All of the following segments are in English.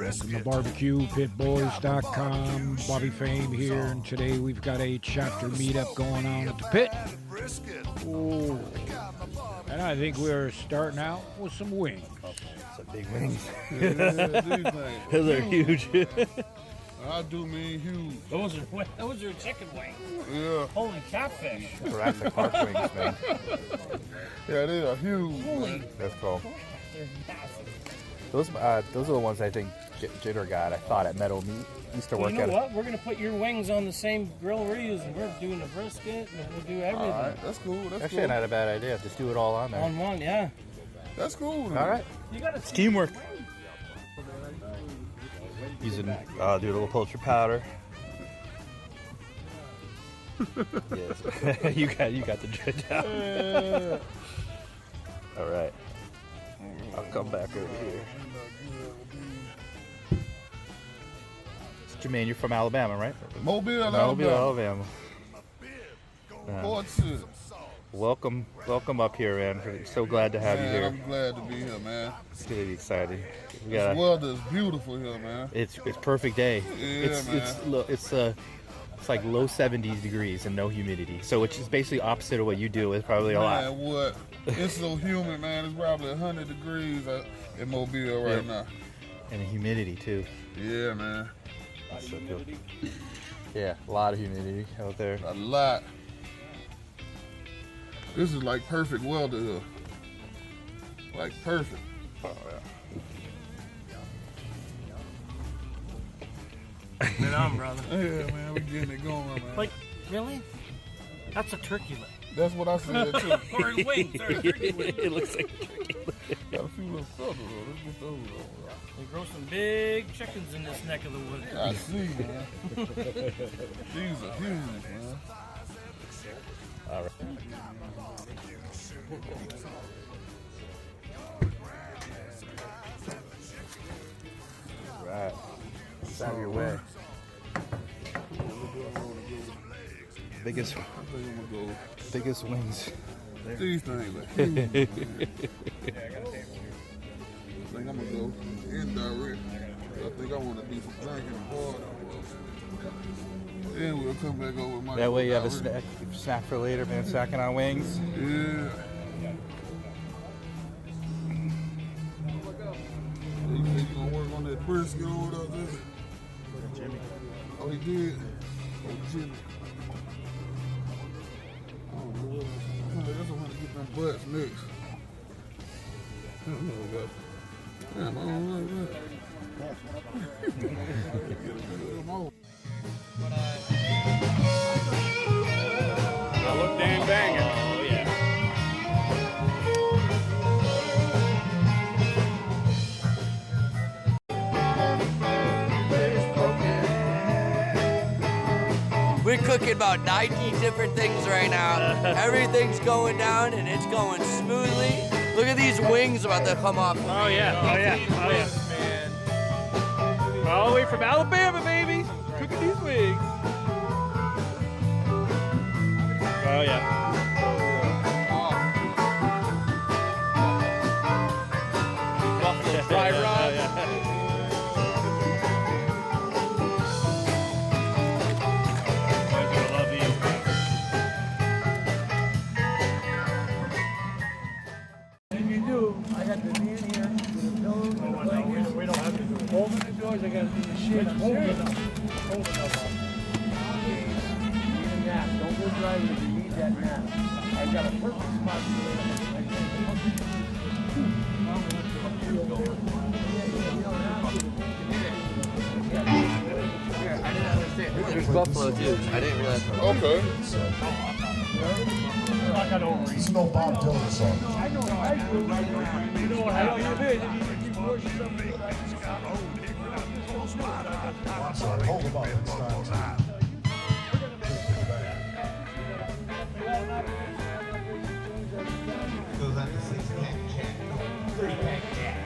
Welcome to barbecue, pitboys.com. Bobby Fame here, and today we've got a chapter meetup going on at the pit. Ooh. And I think we're starting out with some wings. Some big wings. Yeah, Those are huge. I do mean huge. Those are chicken wings. Yeah. Holy catfish. Jurassic Park wings, man. Yeah, they are huge. Holy. That's cool. They're massive. Those are the ones I think Jitter got. I thought at Meadow Meat. Used to work You know at. what? We're gonna put your wings on the same grill we're using. We're doing the brisket and we'll do everything. All right, that's cool. That's Actually, cool. not a bad idea. Just do it all on there. On one, yeah. That's cool. All right. You gotta It's teamwork. Using do a little poultry powder. Yes. you got the dredge out. All right. I'll come back over here. Jermain, you're from Alabama, right? Mobile, Alabama. Fort City. Welcome up here, man. We're so glad to have you here. I'm glad to be here, man. It's gonna be exciting. The weather is beautiful here, man. It's perfect day. Yeah, It's like low 70s degrees and no humidity. So which is basically opposite of what you do. It's probably a lot. Man, what? It's so humid, man. It's probably 100 degrees in Mobile right now. And the humidity too. Yeah, man. That's so cool. Yeah, a lot of humidity out there. A lot. This is like perfect weather here. Like perfect. Oh, yeah. Right on, brother. Yeah, man, we getting it going, man. Like, really? That's a turkey leg. That's what I said too. Or wings, or a turkey wing. It looks like a turkey. Got a few little feathers though. Let's get those on. We grow some big chickens in this neck of the woods. I see, man. These are huge, man. All right. Right. It's out of your way. Biggest wings. These things are huge. Man. I think I'm gonna go indirect. I think I want to do some drinking water. Then we'll come back over with my. That way you have a snack for later, man. Snacking on wings. Yeah. You think you gonna work on that brisket over there? Jimmy. Oh, he did. Oh, Jimmy. Oh, Lord. I guess I want to get them butts next. I don't know about. Damn, I don't like that. I look damn banging. Oh, yeah. We're cooking about 90 different things right now. Everything's going down and it's going smoothly. Look at these wings about to come off. Oh, yeah. Oh, yeah. Oh, yeah. All the way from Alabama, baby. Cooking these wings. Oh, yeah. Buffalo fry rod. Oh, yeah. Open the doors, I gotta do the shit. Hold it up. Hold it up. You need a nap. Don't go driving if you need that nap. I got a perfect spot for it. There's buffalo too. I didn't realize. Okay. I got over it. It's no Bob Dylan song. I know how I do. You know how you been. You keep pushing something. Sorry, hold them up. It's time. Goes on to 6-pack cat. 3-pack cat.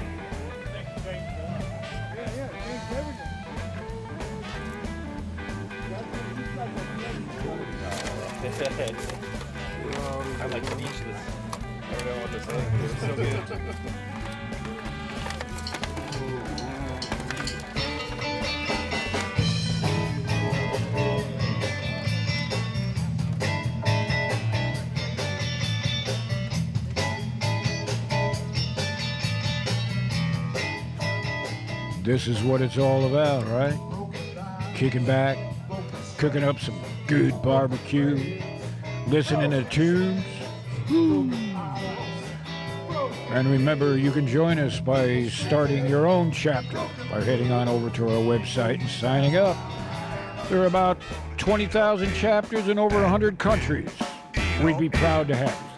I like speechless. I don't know what to say. It's so good. This is what it's all about, right? Kicking back, cooking up some good barbecue, listening to tunes. And remember, you can join us by starting your own chapter by heading on over to our website and signing up. There are about 20,000 chapters in over 100 countries. We'd be proud to have you.